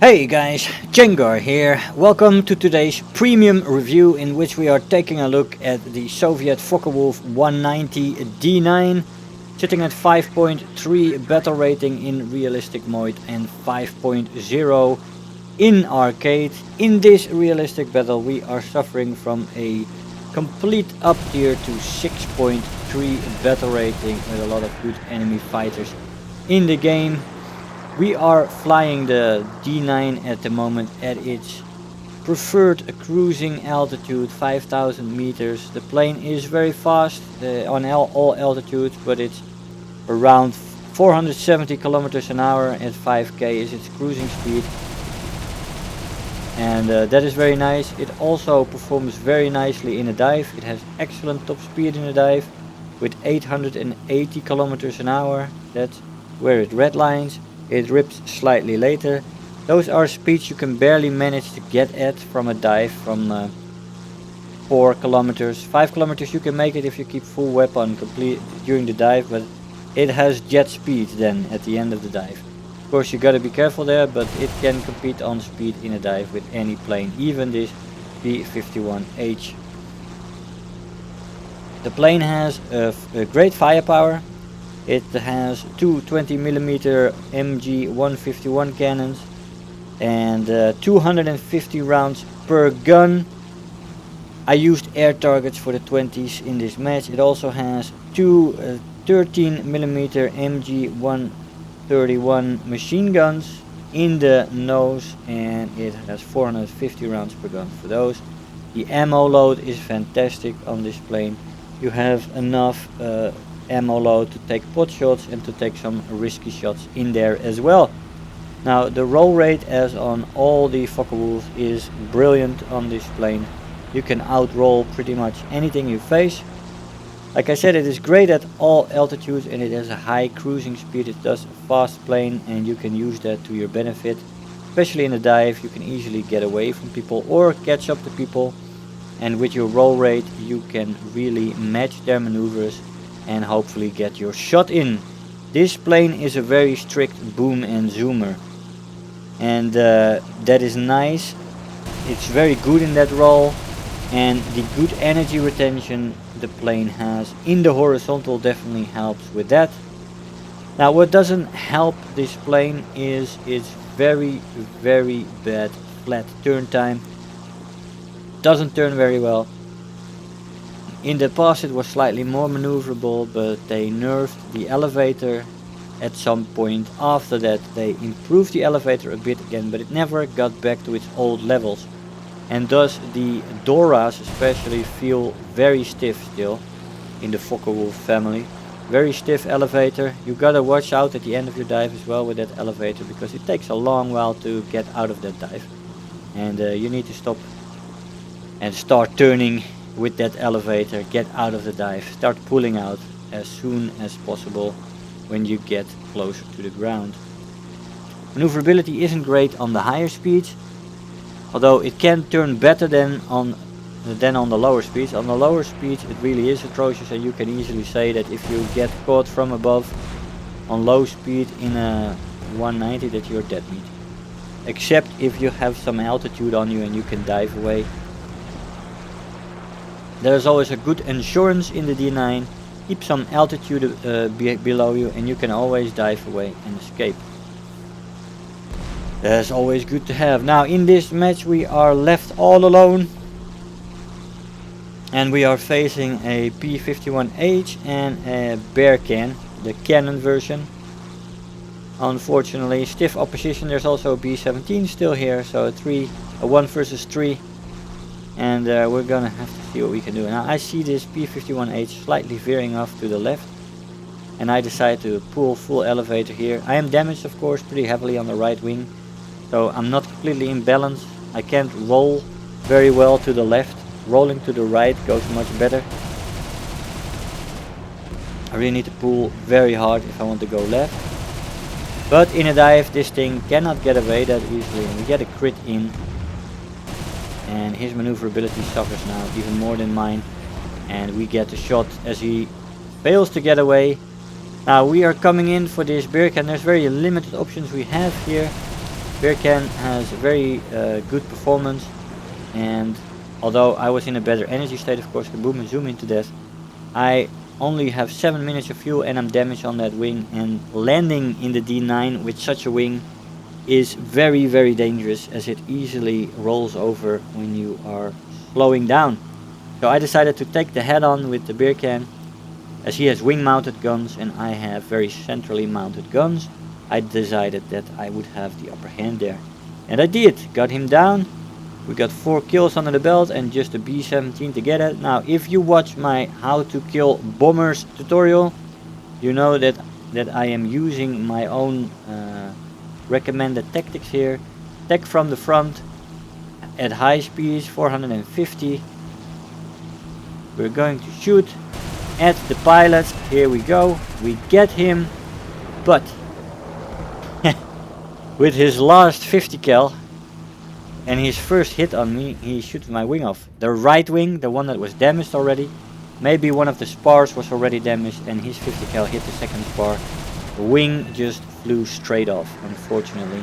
Hey guys, Jengar here. Welcome to today's premium review in which we are taking a look at the Soviet Focke-Wulf 190 D-9, sitting at 5.3 battle rating in realistic mode and 5.0 in arcade. In this realistic battle we are suffering from a complete up tier to 6.3 battle rating with a lot of good enemy fighters in the game. We are flying the D-9 at the moment at its preferred cruising altitude, 5000 meters. The plane is very fast on all altitudes, but it's around 470 kilometers an hour at 5k is its cruising speed. And that is very nice. It also performs very nicely in a dive. It has excellent top speed in a dive with 880 kilometers an hour. That's where it redlines. It rips slightly later. Those are speeds you can barely manage to get at from a dive from 4 kilometers. 5 kilometers you can make it if you keep full weapon complete during the dive, but it has jet speed then at the end of the dive. Of course you gotta be careful there, but it can compete on speed in a dive with any plane, even this B-51H. The plane has a great firepower. It has two 20mm MG-151 cannons and 250 rounds per gun. I used air targets for the 20s in this match. It also has two 13mm MG-131 machine guns in the nose, and it has 450 rounds per gun for those. The ammo load is fantastic on this plane. You have enough ammo load to take pot shots and to take some risky shots in there as well. Now the roll rate, as on all the Focke-Wulfs, is brilliant on this plane. You can outroll pretty much anything you face. Like I said, it is great at all altitudes and it has a high cruising speed. It does a fast plane and you can use that to your benefit. Especially in a dive you can easily get away from people or catch up to people, and with your roll rate you can really match their maneuvers and hopefully get your shot in. This plane is a very strict boom and zoomer, and that is nice. It's very good in that role, and the good energy retention the plane has in the horizontal definitely helps with that. Now what doesn't help this plane is its very bad flat turn time. Doesn't turn very well. In the past it was slightly more maneuverable, but they nerfed the elevator at some point. After that they improved the elevator a bit again, but it never got back to its old levels. And thus the Doras especially feel very stiff still in the Focke-Wulf family. Very stiff elevator. You gotta watch out at the end of your dive as well with that elevator, because it takes a long while to get out of that dive. And you need to stop and start turning with that elevator, get out of the dive, start pulling out as soon as possible when you get closer to the ground. Maneuverability isn't great on the higher speeds, although it can turn better than on the lower speeds. On the lower speeds it really is atrocious, and you can easily say that if you get caught from above on low speed in a 190 that you're dead meat. Except if you have some altitude on you and you can dive away. There's always a good insurance in the D9. Keep some altitude below you and you can always dive away and escape. That's always good to have. Now in this match we are left all alone. And we are facing a P-51H and a bear can, the cannon version. Unfortunately, stiff opposition. There's also a B-17 still here, so a 1 versus 3. And we're gonna have to see what we can do. Now I see this P-51H slightly veering off to the left, and I decide to pull full elevator here. I am damaged of course pretty heavily on the right wing, so I'm not completely in balance. I can't roll very well to the left. Rolling to the right goes much better. I really need to pull very hard if I want to go left. But in a dive this thing cannot get away that easily, and we get a crit in. And his maneuverability suffers now even more than mine, and we get the shot as he fails to get away. Now we are coming in for this beer can. There's very limited options we have here. Bearcan has a very good performance, and although I was in a better energy state, of course, the boom and zoom into death, I only have 7 minutes of fuel and I'm damaged on that wing, and landing in the D-9 with such a wing is very, very dangerous, as it easily rolls over when you are slowing down. So I decided to take the head on with the Bearcan, as he has wing mounted guns and I have very centrally mounted guns. I decided that I would have the upper hand there, and I did. Got him down. We got 4 kills under the belt and just a B-17 to get it. Now if you watch my how to kill bombers tutorial, you know that I am using my own recommended tactics here. Attack from the front at high speeds, 450. We're going to shoot at the pilot. Here we go. We get him, but with his last 50 cal and his first hit on me, he shoots my wing off. The right wing, the one that was damaged already. Maybe one of the spars was already damaged and his 50 cal hit the second spar. The wing just flew straight off, unfortunately.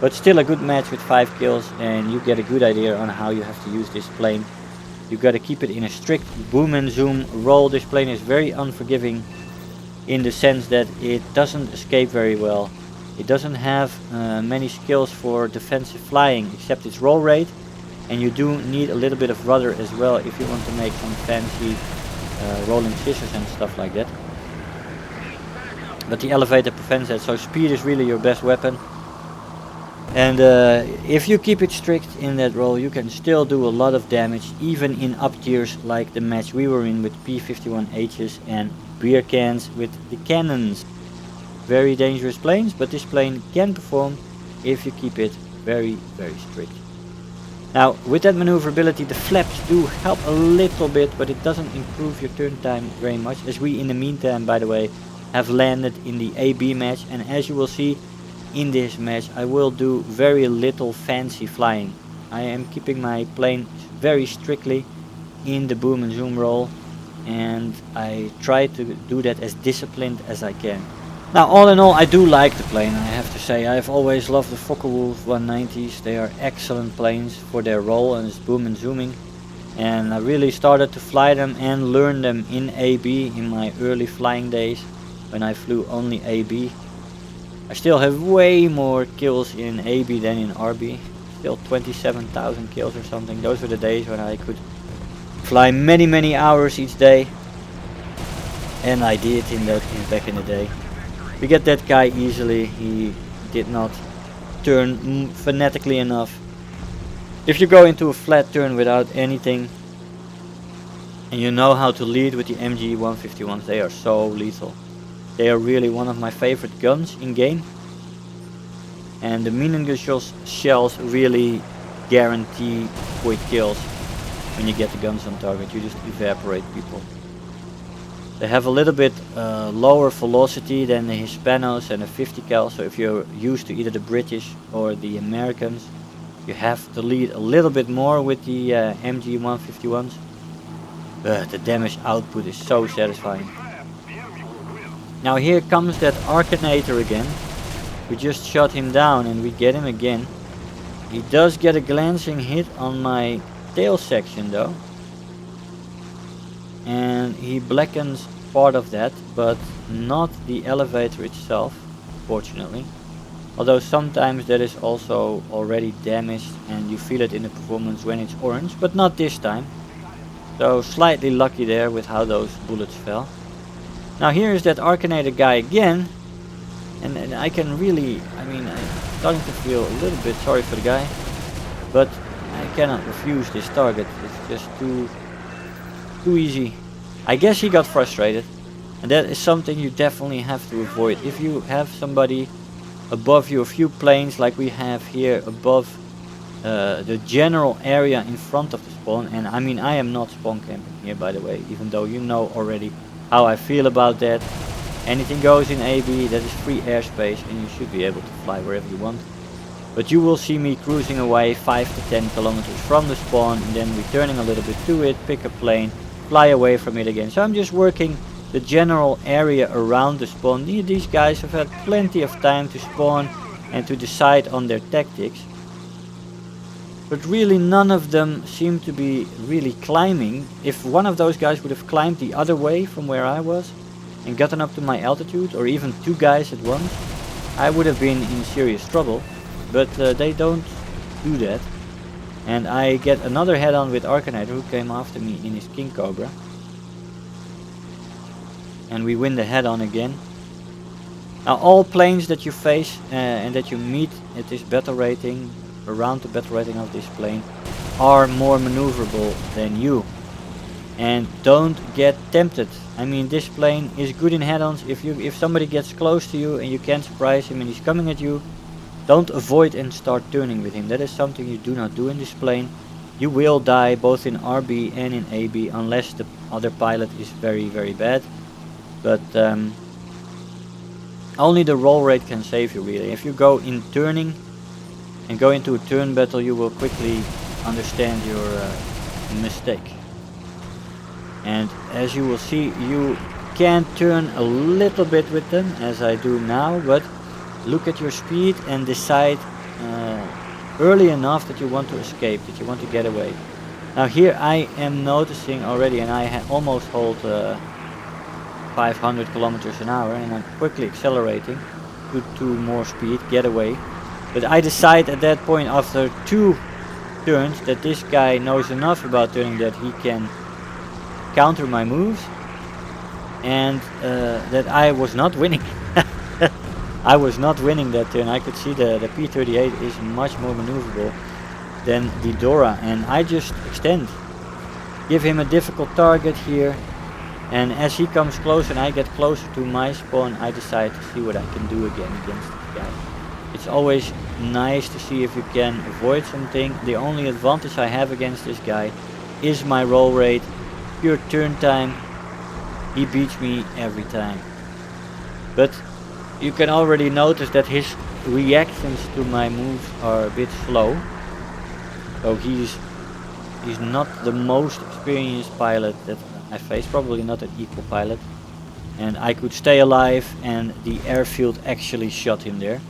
But still a good match with 5 kills, and you get a good idea on how you have to use this plane. You gotta keep it in a strict boom and zoom roll. This plane is very unforgiving in the sense that it doesn't escape very well. It doesn't have many skills for defensive flying except its roll rate, and you do need a little bit of rudder as well if you want to make some fancy rolling scissors and stuff like that. But the elevator prevents that, so speed is really your best weapon. And if you keep it strict in that roll, you can still do a lot of damage, even in up tiers like the match we were in with P-51H's and Bearcans with the cannons. Very dangerous planes, but this plane can perform if you keep it very, very strict. Now, with that maneuverability, the flaps do help a little bit, but it doesn't improve your turn time very much, as we in the meantime, by the way, have landed in the AB match. And as you will see in this match, I will do very little fancy flying. I am keeping my plane very strictly in the boom and zoom roll, and I try to do that as disciplined as I can. Now, all in all, I do like the plane, I have to say. I've always loved the Focke-Wulf 190s. They are excellent planes for their role and its boom and zooming. And I really started to fly them and learn them in AB in my early flying days, when I flew only AB. I still have way more kills in AB than in RB. Still 27,000 kills or something. Those were the days when I could fly many hours each day. And I did back in the day. We get that guy easily. He did not turn fanatically enough. If you go into a flat turn without anything, and you know how to lead with the MG 151s, they are so lethal. They are really one of my favorite guns in game. And the meaningless shells really guarantee quick kills when you get the guns on target. You just evaporate people. They have a little bit lower velocity than the Hispanos and the 50 cal, so if you're used to either the British or the Americans, you have to lead a little bit more with the MG 151s. But the damage output is so satisfying. Now here comes that Arcanator again. We just shot him down and we get him again. He does get a glancing hit on my tail section though. And he blackens part of that, but not the elevator itself, fortunately. Although sometimes that is also already damaged and you feel it in the performance when it's orange, but not this time. So slightly lucky there with how those bullets fell. Now here is that Arcanator guy again. And I can really, I'm starting to feel a little bit sorry for the guy. But I cannot refuse this target. It's just too easy. I guess he got frustrated, and that is something you definitely have to avoid. If you have somebody above you, a few planes like we have here above the general area in front of the spawn, and I am not spawn camping here, by the way, even though you know already how I feel about that. Anything goes in AB, that is free airspace, and you should be able to fly wherever you want. But you will see me cruising away 5 to 10 kilometers from the spawn, and then returning a little bit to it, pick a plane, fly away from it again. So I'm just working the general area around the spawn. These guys have had plenty of time to spawn and to decide on their tactics. But really none of them seem to be really climbing. If one of those guys would have climbed the other way from where I was and gotten up to my altitude, or even two guys at once, I would have been in serious trouble. But they don't do that. And I get another head-on with Arcanator, who came after me in his King Cobra. And we win the head-on again. Now all planes that you face and that you meet at this battle rating, around the battle rating of this plane, are more maneuverable than you. And don't get tempted. I mean, this plane is good in head-ons. If somebody gets close to you and you can't surprise him and he's coming at you, don't avoid and start turning with him. That is something you do not do in this plane. You will die both in RB and in AB unless the other pilot is very, very bad. But only the roll rate can save you, really. If you go in turning and go into a turn battle, you will quickly understand your mistake. And as you will see, you can turn a little bit with them, as I do now, but look at your speed and decide early enough that you want to escape, that you want to get away. Now here I am noticing already, and I almost hold 500 kilometers an hour, and I'm quickly accelerating to more speed, get away. But I decide at that point, after 2 turns, that this guy knows enough about turning that he can counter my moves, and that I was not winning. I was not winning that turn. I could see the P-38 is much more maneuverable than the Dora, and I just extend. Give him a difficult target here, and as he comes close and I get closer to my spawn, I decide to see what I can do again against this guy. It's always nice to see if you can avoid something. The only advantage I have against this guy is my roll rate, pure turn time. He beats me every time. But you can already notice that his reactions to my moves are a bit slow. So he's not the most experienced pilot that I faced, probably not an equal pilot. And I could stay alive, and the airfield actually shot him there.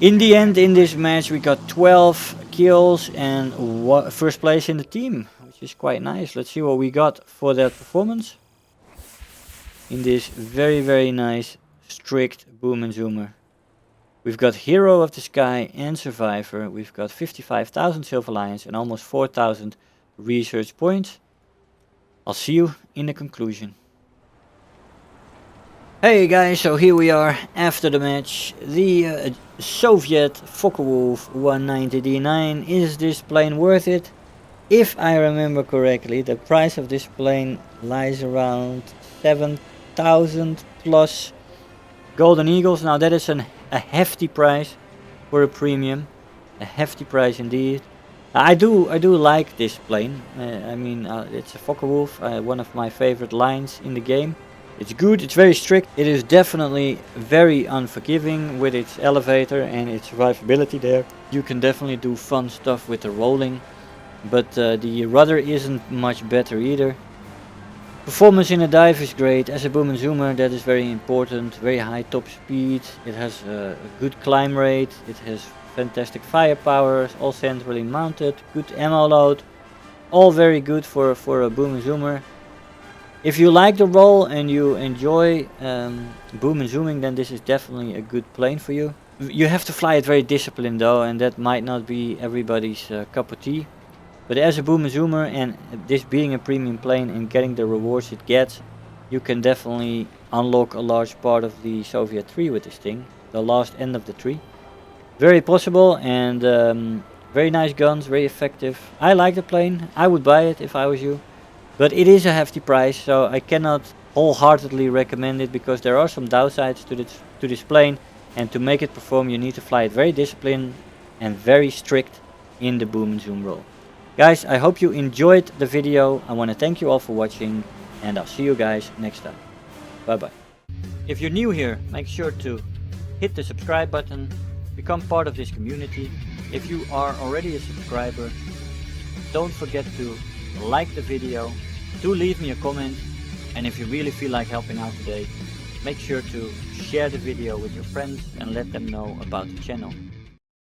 In the end, in this match, we got 12 kills and first place in the team, which is quite nice. Let's see what we got for that performance in this very, very nice strict boom and zoomer. We've got Hero of the Sky and Survivor. We've got 55,000 Silver Lions and almost 4,000 research points. I'll see you in the conclusion. Hey guys, so here we are after the match. The Soviet Focke-Wulf 190 D-9. Is this plane worth it? If I remember correctly, the price of this plane lies around 7,000 plus Golden Eagles. Now that is a hefty price for a premium. A hefty price indeed. I do like this plane. I mean, it's a Focke-Wulf, one of my favorite lines in the game. It's good, it's very strict. It is definitely very unforgiving with its elevator and its survivability there. You can definitely do fun stuff with the rolling, but the rudder isn't much better either. Performance in a dive is great. As a boom and zoomer, that is very important. Very high top speed. It has a good climb rate. It has fantastic firepower. All centrally mounted. Good ammo load. All very good for a boom and zoomer. If you like the roll and you enjoy boom and zooming, then this is definitely a good plane for you. You have to fly it very disciplined though, and that might not be everybody's cup of tea. But as a boom and zoomer, and this being a premium plane and getting the rewards it gets, you can definitely unlock a large part of the Soviet tree with this thing. The last end of the tree. Very possible, and very nice guns, very effective. I like the plane. I would buy it if I was you. But it is a hefty price, so I cannot wholeheartedly recommend it, because there are some downsides to this plane, and to make it perform you need to fly it very disciplined and very strict in the boom and zoom roll. Guys, I hope you enjoyed the video. I want to thank you all for watching, and I'll see you guys next time. Bye bye. If you're new here, make sure to hit the subscribe button, become part of this community. If you are already a subscriber, don't forget to like the video, do leave me a comment, and if you really feel like helping out today, Make sure to share the video with your friends and let them know about the channel.